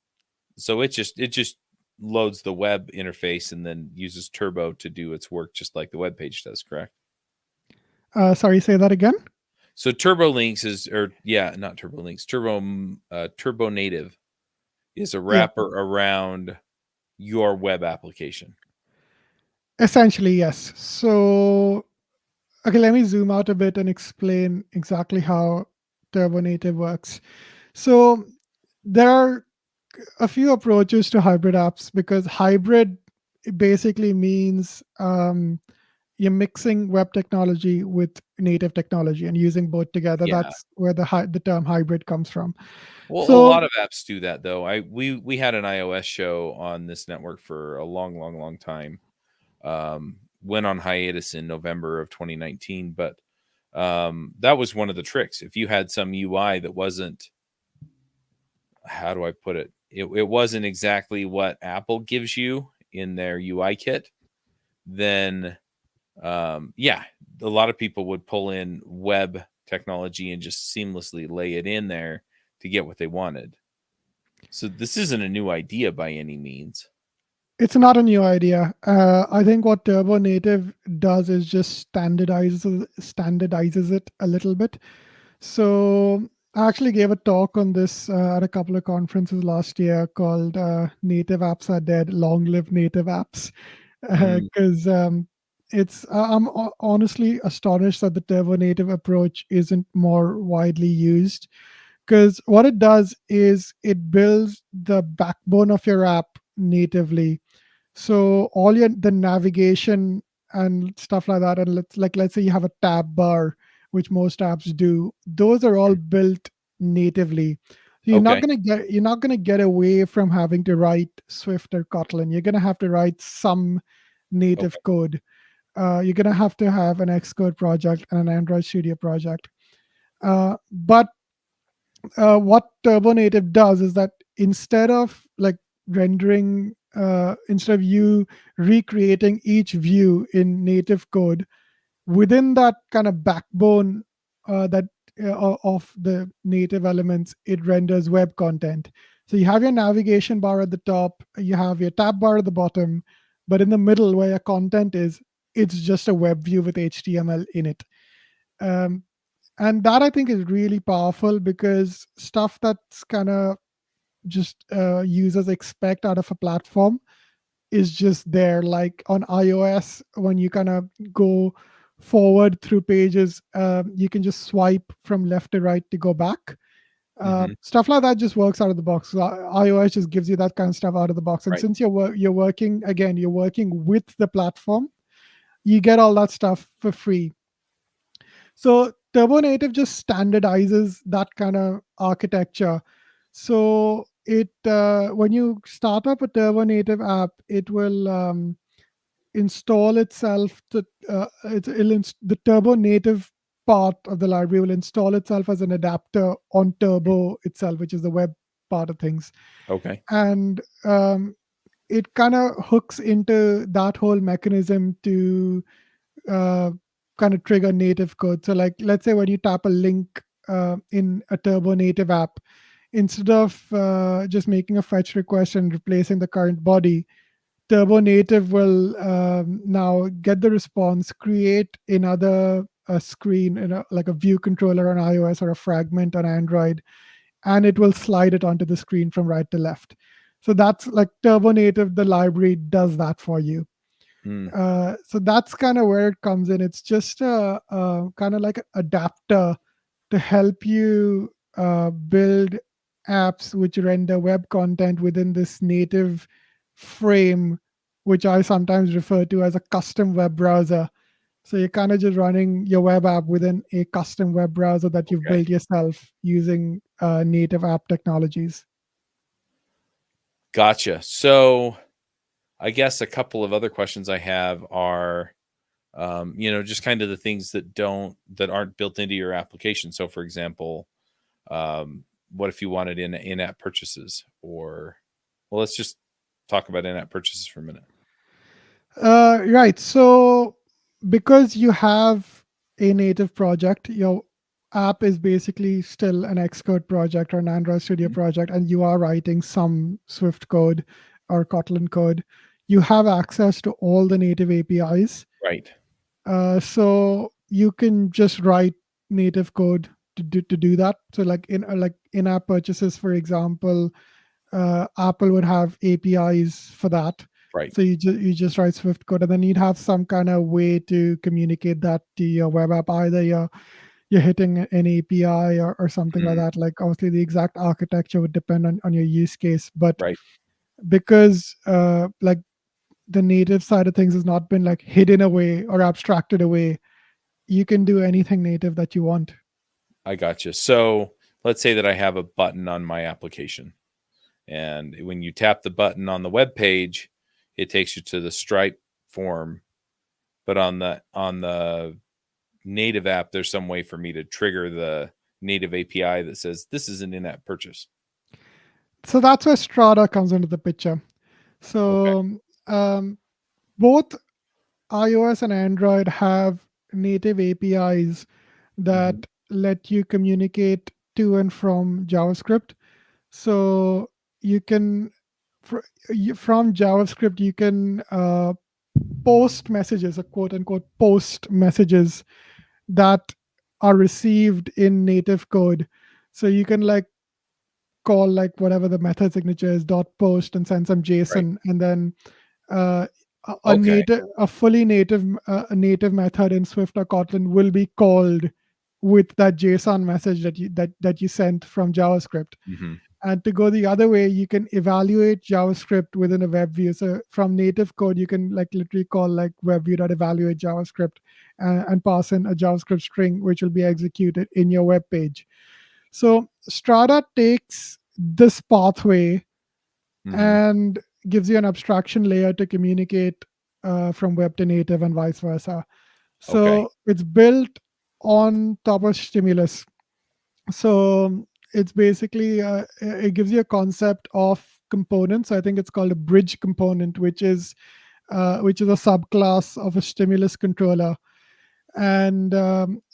so it just loads the web interface and then uses Turbo to do its work, just like the web page does, correct? Sorry, say that again. So Turbo Links is, or yeah, not Turbo Links, Turbo Native is a Yeah, wrapper around your web application. essentially yes. So okay, let me zoom out a bit and explain exactly how Turbo Native works. So there are a few approaches to hybrid apps, because hybrid basically means you're mixing web technology with native technology and using both together. Yeah. That's where the term hybrid comes from. Well, a So lot of apps do that though. We had an iOS show on this network for a long, long, long time. Went on hiatus in November of 2019, but that was one of the tricks. If you had some UI that wasn't, how do I put it? It wasn't exactly what Apple gives you in their UI kit. then yeah, a lot of people would pull in web technology and just seamlessly lay it in there to get what they wanted. So this isn't a new idea by any means. It's not a new idea. I think what Turbo Native does is just standardizes it a little bit. So I actually gave a talk on this at a couple of conferences last year called "Native Apps Are Dead: Long Live Native Apps," Mm, because honestly astonished that the Turbo Native approach isn't more widely used. Because what it does is it builds the backbone of your app natively, so all your the navigation and stuff like that, and let's say you have a tab bar, which most apps do, those are all built natively. So okay. you're not gonna get away from having to write Swift or Kotlin. You're gonna have to write some Okay. native code. You're gonna have to have an Xcode project and an Android Studio project. But what Turbo Native does is that instead of like instead of you recreating each view in native code, within that kind of backbone that of the native elements, it renders web content. So you have your navigation bar at the top, you have your tab bar at the bottom, but in the middle where your content is, it's just a web view with HTML in it. Um, and that I think is really powerful because stuff that's kind of just users expect out of a platform is just there. Like on iOS, when you kind of go forward through pages, you can just swipe from left to right to go back. Hmm. Stuff like that just works out of the box. So iOS just gives you that kind of stuff out of the box. And Right. since you're working with the platform, you get all that stuff for free. So Turbo Native just standardizes that kind of architecture. So it when you start up a Turbo Native app, it will install itself to the Turbo Native part of the library will install itself as an adapter on Turbo itself, which is the web part of things. Okay. And it kind of hooks into that whole mechanism to uh, kind of trigger native code. So, like, let's say when you tap a link in a Turbo Native app, instead of just making a fetch request and replacing the current body, Turbo Native will now get the response, create another screen, like a view controller on iOS or a fragment on Android, and it will slide it onto the screen from right to left. So that's like Turbo Native, the library does that for you. Mm, So that's kind of where it comes in. It's just a kind of like an adapter to help you build apps which render web content within this native frame, which I sometimes refer to as a custom web browser. So you're kind of just running your web app within a custom web browser that you've okay. built yourself using native app technologies. Gotcha. So I guess a couple of other questions I have are, just kind of the things that aren't built into your application. So, for example, what if you wanted in-app purchases, or, well, let's just talk about in-app purchases for a minute. Right. So because you have a native project, your app is basically still an Xcode project or an Android Studio Mhm. project, and you are writing some Swift code or Kotlin code. You have access to all the native APIs. Right. So you can just write native code to do that. So like in-app purchases, for example, Apple would have APIs for that. Right. So you just write Swift code, and then you'd have some kind of way to communicate that to your web app. Either you're hitting an API or something like Mm, that. Like obviously the exact architecture would depend on your use case, but right. because like the native side of things has not been like hidden away or abstracted away, you can do anything native that you want. I gotcha. So let's say that I have a button on my application, and when you tap the button on the web page, it takes you to the Stripe form. But on the native app, there's some way for me to trigger the native API that says this is an in-app purchase. So that's where Strata comes into the picture. Okay. So um, both iOS and Android have native APIs Hmm. that let you communicate to and from JavaScript. So you can, from JavaScript, you can post messages, a quote unquote post messages that are received in native code. So you can like call like whatever the method signature is dot post and send some Right. JSON, and then a Okay. native, a fully native, a native method in Swift or Kotlin will be called with that JSON message that you sent from JavaScript. Hmm. And to go the other way, you can evaluate JavaScript within a web view. So from native code, you can like literally call like web view.evaluate JavaScript, and pass in a JavaScript string, which will be executed in your web page. So Strata takes this pathway Hmm. and gives you an abstraction layer to communicate from web to native and vice versa. Okay. So it's built on top of Stimulus. So it's basically it gives you a concept of components. I think it's called a bridge component, which is a subclass of a stimulus controller, and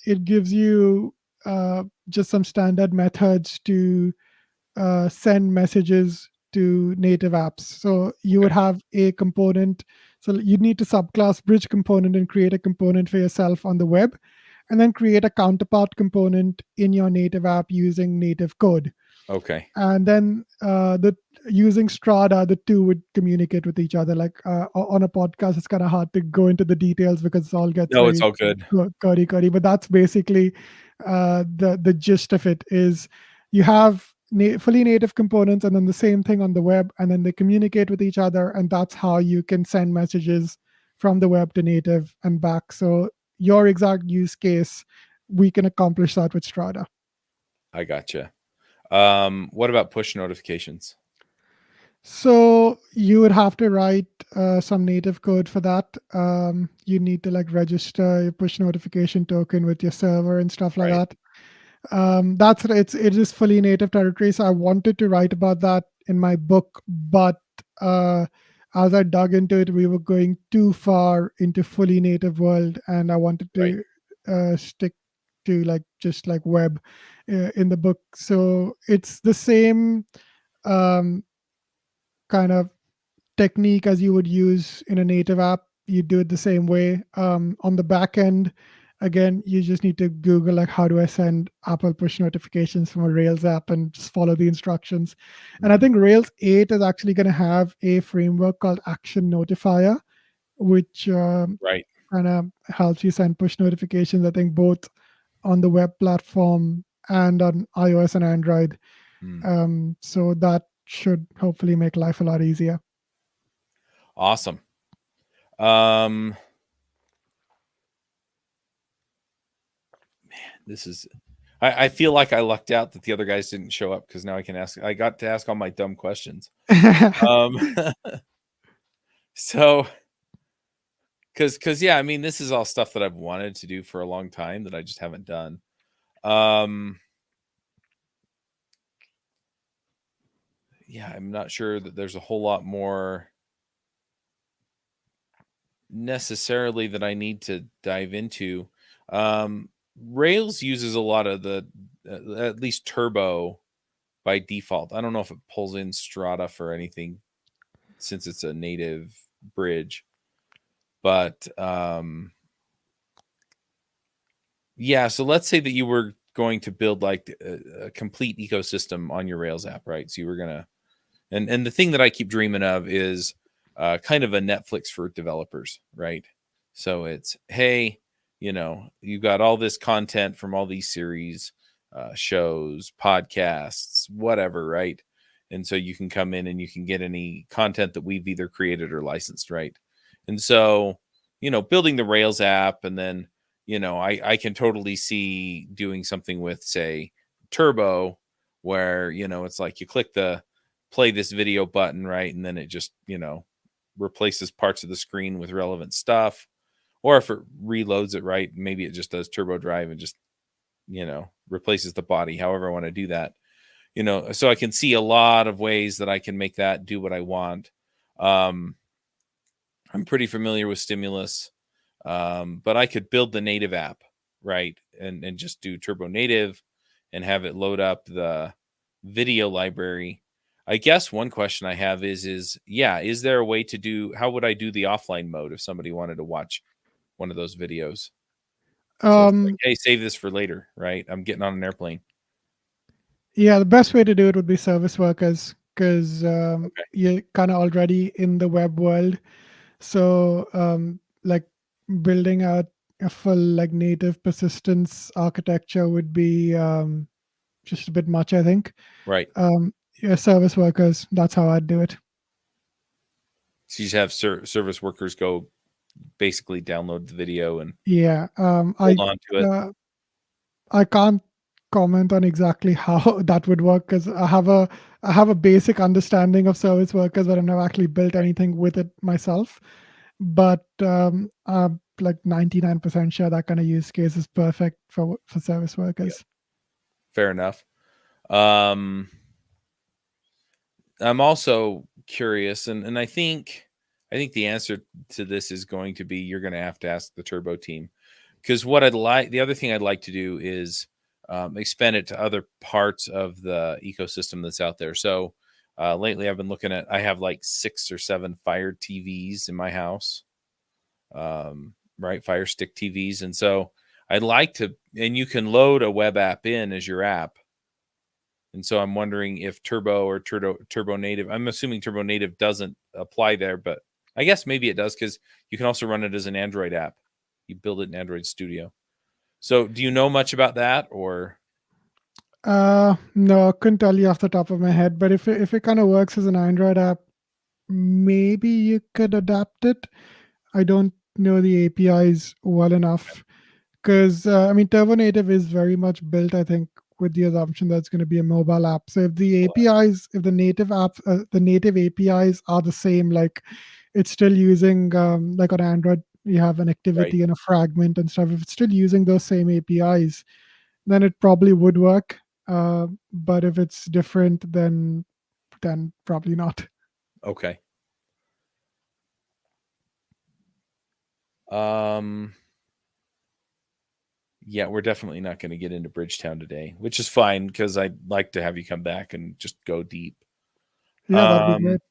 it gives you just some standard methods to send messages to native apps. So you would Okay. have a component. So you need to subclass bridge component and create a component for yourself on the web, and then create a counterpart component in your native app using native code. Okay. And then the using Strada, the two would communicate with each other. Like on a podcast, it's kind of hard to go into the details because it all gets No, it's very all good. curry. But that's basically the gist of it. Is you have fully native components, and then the same thing on the web, and then they communicate with each other, and that's how you can send messages from the web to native and back. So your exact use case, we can accomplish that with Strada. I gotcha. What about push notifications? So you would have to write some native code for that. You need to like register your push notification token with your server and stuff like Right. that. It is fully native territory. So I wanted to write about that in my book, but uh, as I dug into it, we were going too far into fully native world, and I wanted Right. to stick to like just like web in the book. So it's the same um, kind of technique as you would use in a native app. You do it the same way. On the back end, again, you just need to Google like how do I send Apple push notifications from a Rails app and just follow the instructions. And I Mhm. think Rails 8 is actually going to have a framework called Action Notifier, which Right. kind of helps you send push notifications. I think both on the web platform and on iOS and Android. Mm. So that should hopefully make life a lot easier. Awesome. Um, this is. I feel like I lucked out that the other guys didn't show up because now I can ask. I got to ask all my dumb questions. Um, so because yeah, I mean, this is all stuff that I've wanted to do for a long time that I just haven't done. Um, yeah, I'm not sure that there's a whole lot more necessarily that I need to dive into. Um, Rails uses a lot of the at least Turbo by default. I don't know if it pulls in Strata for anything since it's a native bridge, but yeah. So let's say that you were going to build like a complete ecosystem on your Rails app, right? So you were gonna, and the thing that I keep dreaming of is kind of a Netflix for developers, right? So it's, hey, you got all this content from all these series, shows, podcasts, whatever, right? And so you can come in and you can get any content that we've either created or licensed, right? And so, building the Rails app, and then, I can totally see doing something with, say, Turbo, where, it's like you click the play this video button, right? And then it just, replaces parts of the screen with relevant stuff. Or if it reloads it right, maybe it just does turbo drive and just, replaces the body, however I want to do that. So I can see a lot of ways that I can make that do what I want. Um, I'm pretty familiar with Stimulus. But I could build the native app, right, and just do Turbo Native and have it load up the video library. I guess one question I have is there a way to do? How would I do the offline mode if somebody wanted to watch one of those videos? So it's like, Um, hey, save this for later, right? I'm getting on an airplane. yeah, the best way to do it would be service workers because Okay, you're kind of already in the web world. So, like building out a full like native persistence architecture would be just a bit much, I think. right. Yeah, service workers. That's how I'd do it. So you just have service workers go basically download the video and Yeah. hold on to it. Uh, I can't comment on exactly how that would work because I have a basic understanding of service workers, but I've never actually built Right. anything with it myself. But I'm like 99% sure that kind of use case is perfect for service Yeah. workers. Fair enough. Um, I'm also curious, and I think the answer to this is going to be you're going to have to ask the Turbo team because the other thing I'd like to do is expand it to other parts of the ecosystem that's out there. So lately, I've been looking at I have like 6 or 7 Fire TVs in my house, right? Fire Stick TVs, and so I'd like to, and you can load a web app in as your app. And so I'm wondering if Turbo Native. I'm assuming Turbo Native doesn't apply there, but I guess maybe it does because you can also run it as an Android app. You build it in Android Studio. So, do you know much about that, or No, I couldn't tell you off the top of my head, but if it kind of works as an Android app, maybe you could adapt it. I don't know the APIs well enough because I mean Turbo Native is very much built, I think, with the assumption that it's going to be a mobile app. So if the APIs, if the native apps, the native APIs are the same, like it's still using like on Android, you have an right? activity and a fragment and stuff. If it's still using those same APIs, then it probably would work. But if it's different, then probably not. Okay. Um. Yeah, we're definitely not going to get into Bridgetown today, which is fine because I'd like to have you come back and just go deep. Yeah, that'd be Um. great.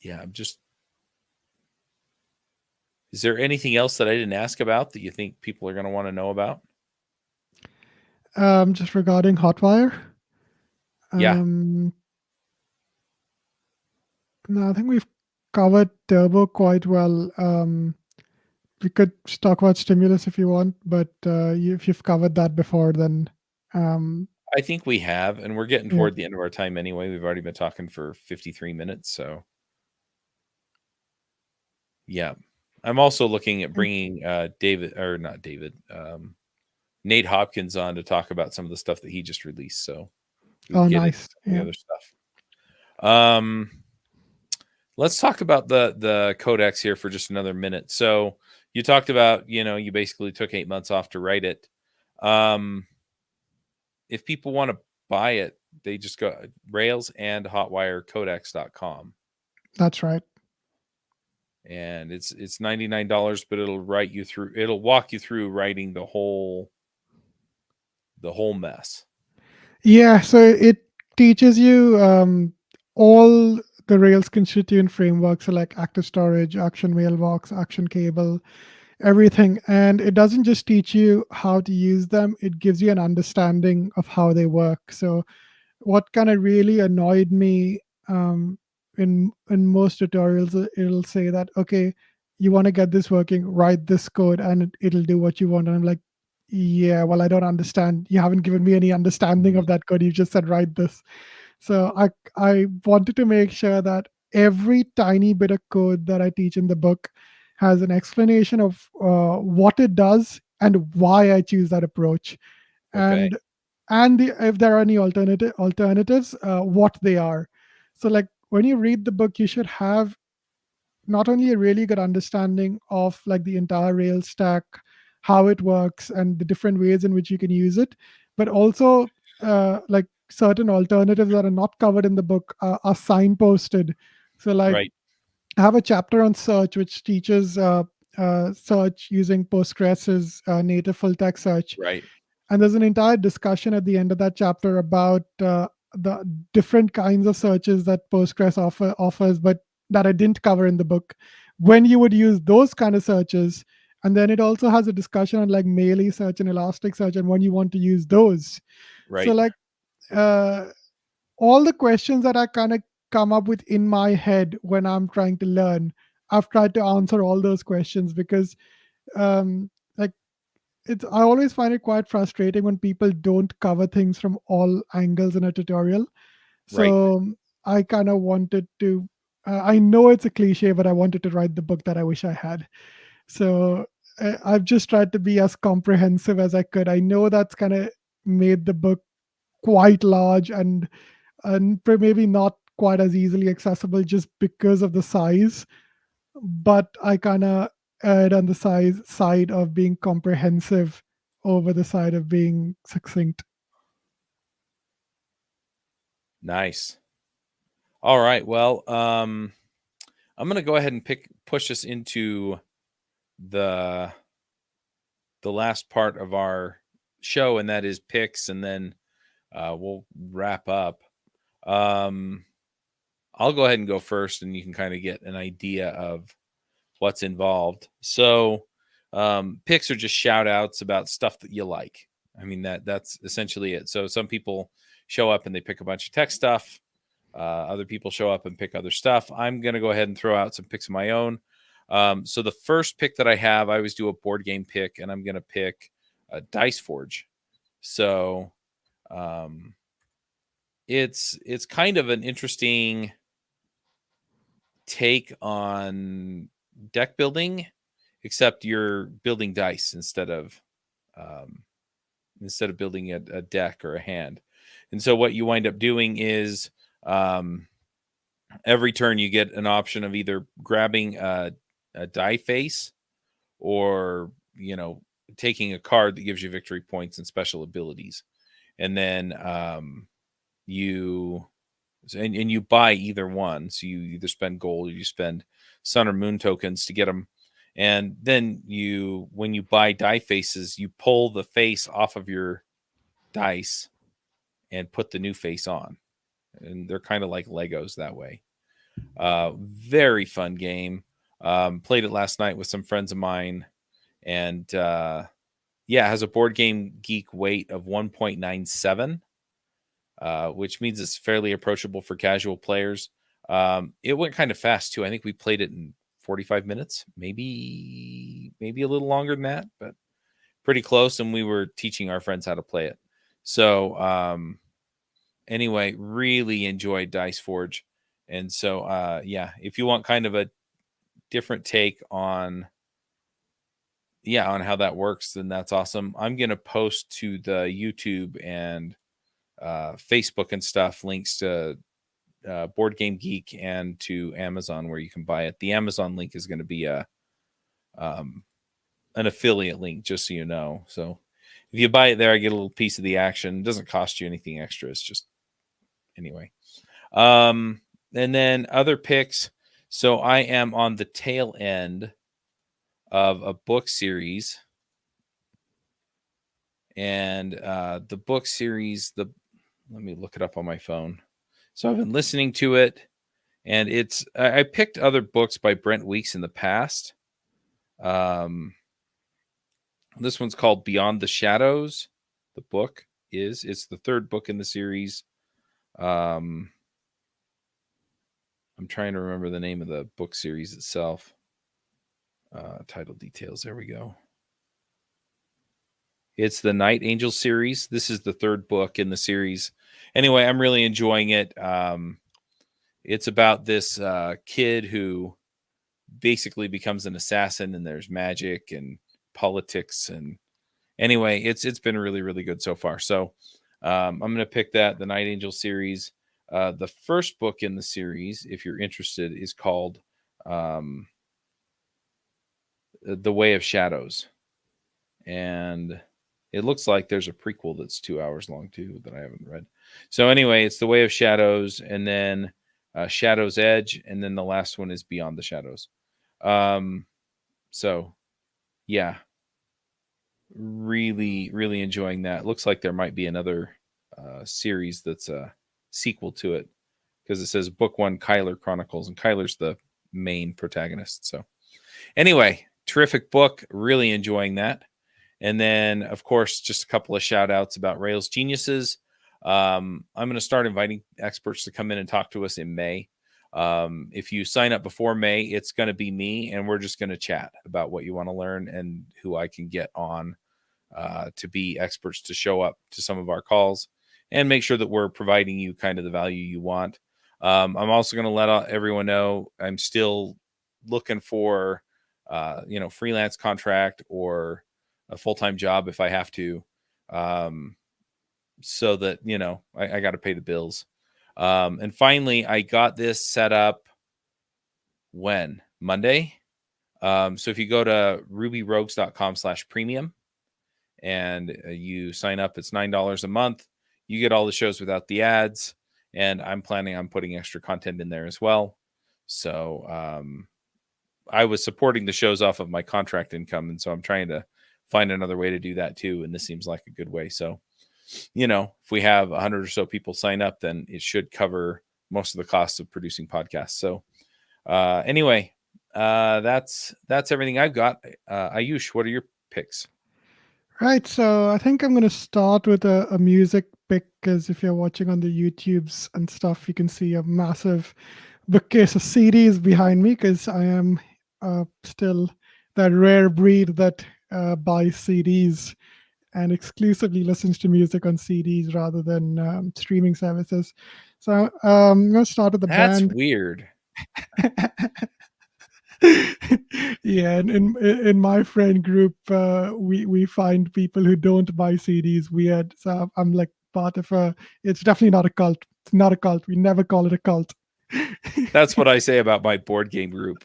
Yeah, I'm just. Is there anything else that I didn't ask about that you think people are going to want to know about? Just regarding Hotwire. Yeah, Um, no, I think we've covered Turbo quite well. We could just talk about stimulus if you want, but if you've covered that before, then um, I think we have, and we're getting yeah. toward the end of our time anyway. We've already been talking for 53 minutes, so yeah. I'm also looking at bringing David or not David, Nate Hopkins on to talk about some of the stuff that he just released. So we Oh, get into nice. some of the Yeah. other stuff. Let's talk about the codex here for just another minute. So you talked about, you basically took 8 months off to write it. If people want to buy it, they just go railsandhotwirecodex.com. That's right. And it's $99, but it'll walk you through writing the whole mess. Yeah, so it teaches you all the Rails constituent frameworks, so like active storage, action mailbox, action cable, everything. And it doesn't just teach you how to use them, it gives you an understanding of how they work. So what kind of really annoyed me in most tutorials, it'll say that, okay, you want to get this working, write this code and it'll do what you want. And I'm like, yeah, well, I don't understand. You haven't given me any understanding Mhm. of that code. You just said write this. So I wanted to make sure that every tiny bit of code that I teach in the book has an explanation of what it does and why I choose that approach, Okay. and if there are any alternatives, what they are. So like when you read the book, you should have not only a really good understanding of like the entire Rails stack, how it works, and the different ways in which you can use it, but also like certain alternatives that are not covered in the book are signposted. So, like, Right. I have a chapter on search which teaches search using Postgres's native full text search. Right. And there's an entire discussion at the end of that chapter about the different kinds of searches that Postgres offers, but that I didn't cover in the book. When you would use those kind of searches, and then it also has a discussion on like Mealy search and Elasticsearch, and when you want to use those. So Right. like uh, all the questions that I kind of come up with in my head when I'm trying to learn, I've tried to answer all those questions because like it's I always find it quite frustrating when people don't cover things from all angles in a tutorial. Right. So I kind of wanted to. I know it's a cliche, but I wanted to write the book that I wish I had. So I've just tried to be as comprehensive as I could. I know that's kind of made the book quite large and maybe not quite as easily accessible just because of the size, but I kind of erred on the side of being comprehensive over the side of being succinct. Nice. All right. Well, I'm gonna go ahead and push us into the last part of our show, and that is picks, and then we'll wrap up. Um, I'll go ahead and go first, and you can kind of get an idea of what's involved. So, picks are just shout outs about stuff that you like. I mean, that's essentially it. So some people show up and they pick a bunch of tech stuff. Other people show up and pick other stuff. I'm going to go ahead and throw out some picks of my own. So the first pick that I have, I always do a board game pick, and I'm going to pick Dice Forge. So um, it's kind of an interesting take on deck building, except you're building dice um, instead of building a deck or a hand. And so what you wind up doing is um, every turn you get an option of either grabbing a die face or taking a card that gives you victory points and special abilities, and then you and you buy either one. So you either spend gold or you spend sun or moon tokens to get them. And then when you buy die faces, you pull the face off of your dice and put the new face on. And they're kind of like Legos that way. Very fun game. Played it last night with some friends of mine, and yeah, it has a board game geek weight of 1.97, which means it's fairly approachable for casual players. It went kind of fast too. I think we played it in 45 minutes, maybe a little longer than that, but pretty close. And we were teaching our friends how to play it. So anyway, really enjoyed Dice Forge. And so yeah, if you want kind of a different take on how that works, then that's awesome. I'm gonna post to the YouTube and Facebook and stuff links to Board Game Geek and to Amazon where you can buy it. The Amazon link is going to be um, an affiliate link, just so you know. So if you buy it there, I get a little piece of the action. It doesn't cost you anything extra. It's just anyway. And then other picks. So I am on the tail end of a book series, and the book series. Let me look it up on my phone. So I've been listening to it, and I picked other books by Brent Weeks in the past. This one's called Beyond the Shadows. The book it's the third book in the series. I'm trying to remember the name of the book series itself. Title details. There we go. It's the Night Angel series. This is the third book in the series. Anyway, I'm really enjoying it. It's about this kid who basically becomes an assassin, and there's magic and politics, and anyway, it's been really, really good so far. So I'm going to pick the Night Angel series. The first book in the series, if you're interested, is called The Way of Shadows. And It looks like there's a prequel that's 2 hours long too that I haven't read. So anyway, it's The Way of Shadows, and then Shadow's Edge, and then the last one is Beyond the Shadows. So yeah, really, really enjoying that. Looks like there might be another series that's a sequel to it, because it says Book 1 Kyler Chronicles, and Kyler's the main protagonist. So anyway, terrific book. Really enjoying that. And then, of course, just a couple of shout outs about Rails Geniuses. I'm going to start inviting experts to come in and talk to us in May. If you sign up before May, it's going to be me, and we're just going to chat about what you want to learn and who I can get on to be experts to show up to some of our calls and make sure that we're providing you kind of the value you want. I'm also going to let everyone know I'm still looking for, freelance contract or a full-time job if I have to, so that, I got to pay the bills. And finally, I got this set up Monday. So if you go to rubyrogues.com/premium and you sign up, it's $9 a month. You get all the shows without the ads. And I'm planning on putting extra content in there as well. So I was supporting the shows off of my contract income. And so I'm trying to find another way to do that too. And this seems like a good way. So, if we have 100 or so people sign up, then it should cover most of the costs of producing podcasts. So anyway, that's everything I've got. Ayush, what are your picks? Right, so I think I'm going to start with a music pick, because if you're watching on the YouTubes and stuff, you can see a massive bookcase of CDs behind me, because I am still that rare breed that buys CDs and exclusively listens to music on CDs rather than streaming services. So I'm going to start with the That's band. weird. Yeah, and in my friend group, we find people who don't buy CDs weird. So I'm like part of a. It's definitely not a cult. It's not a cult. We never call it a cult. That's what I say about my board game group.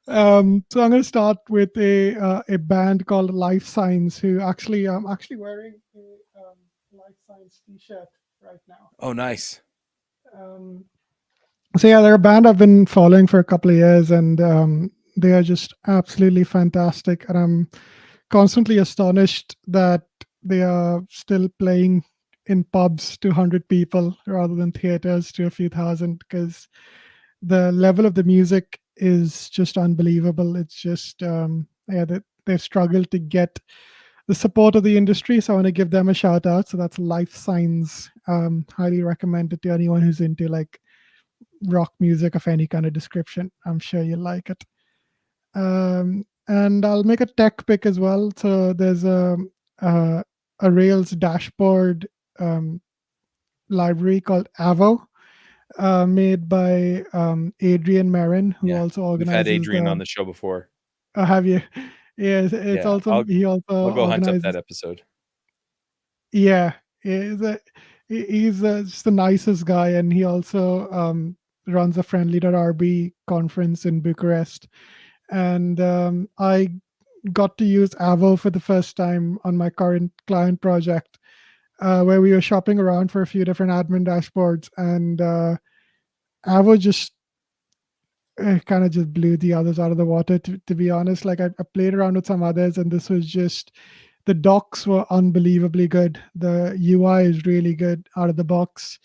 So I'm going to start with a band called Life Signs, who actually I'm actually wearing a Life Signs T-shirt right now. Oh, nice. So yeah, they're a band I've been following for a couple of years, and they are just absolutely fantastic. And I'm constantly astonished that they are still playing in pubs to 100 people rather than theaters to a few thousand, because the level of the music is just unbelievable. It's just they've struggled to get the support of the industry, so I want to give them a shout out. So that's Life Signs. Highly recommend it to anyone who's into like rock music of any kind of description. I'm sure you'll like it. And I'll make a tech pick as well. So there's a Rails dashboard library called Avo, made by Adrian Marin, who Yeah, also we've had organizes Adrian the. on the show before. Have you? Yeah, it's Yeah, also he also I'll go hunt up that organizes. episode. Yeah, he's just the nicest guy, and he also runs a friendly.rb conference in Bucharest. And I got to use Avo for the first time on my current client project, where we were shopping around for a few different admin dashboards, and Avo just kind of just blew the others out of the water. To be honest, like I played around with some others, and this was just the docs were unbelievably good. The UI is really good out of the box.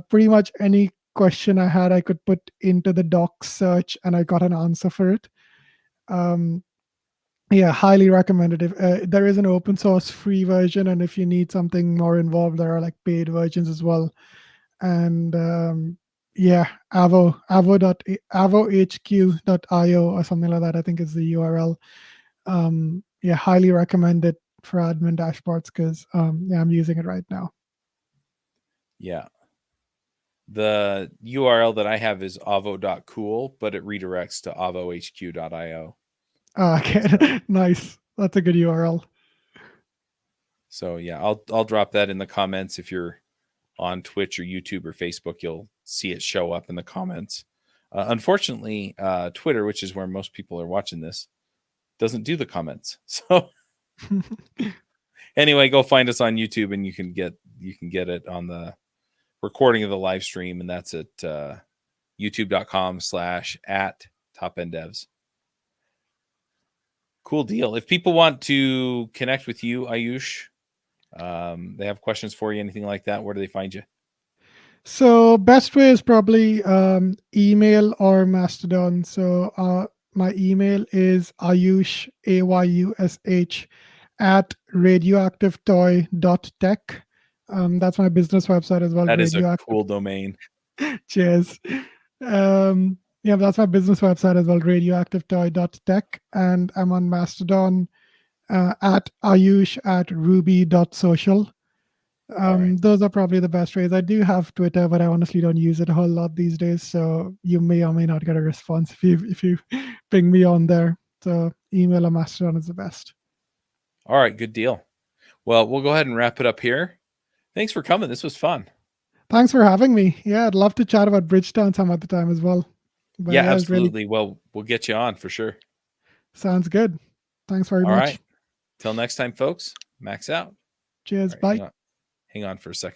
Pretty much any question I had, I could put into the docs search, and I got an answer for it. Um, yeah, highly recommended. There is an open source free version, and if you need something more involved, there are like paid versions as well. And yeah, avohq.io or something like that, I think is the URL. Yeah, highly recommend it for admin dashboards, because yeah, I'm using it right now. Yeah. The URL that I have is avo.cool, but it redirects to avohq.io. Okay, So, nice. That's a good URL. so yeah, I'll drop that in the comments. If you're on Twitch or YouTube or Facebook, you'll see it show up in the comments. Unfortunately, Twitter, which is where most people are watching this, doesn't do the comments. So anyway, go find us on YouTube, and you can get it on the recording of the live stream, and that's at youtube.com/@topenddevs. Cool deal. If people want to connect with you, Ayush, they have questions for you, anything like that, where do they find you? So best way is probably email or Mastodon. So my email is Ayush, AYUSH, at radioactivetoy.tech. That's my business website as well. That is a cool domain. Cheers. Yeah, that's my business website as well, radioactivetoy.tech. And I'm on Mastodon at Ayush at ruby.social. Right. Those are probably the best ways. I do have Twitter, but I honestly don't use it a whole lot these days. So you may or may not get a response if you ping me on there. So email or Mastodon is the best. All right, good deal. Well, we'll go ahead and wrap it up here. Thanks for coming. This was fun. Thanks for having me. Yeah, I'd love to chat about Bridgetown some other time as well. But Yeah, yeah, it's really absolutely. Well, we'll get you on for sure. sounds good. Thanks very All much. right. Till next time, folks. Max out. Cheers. All right, Bye. hang on for a second.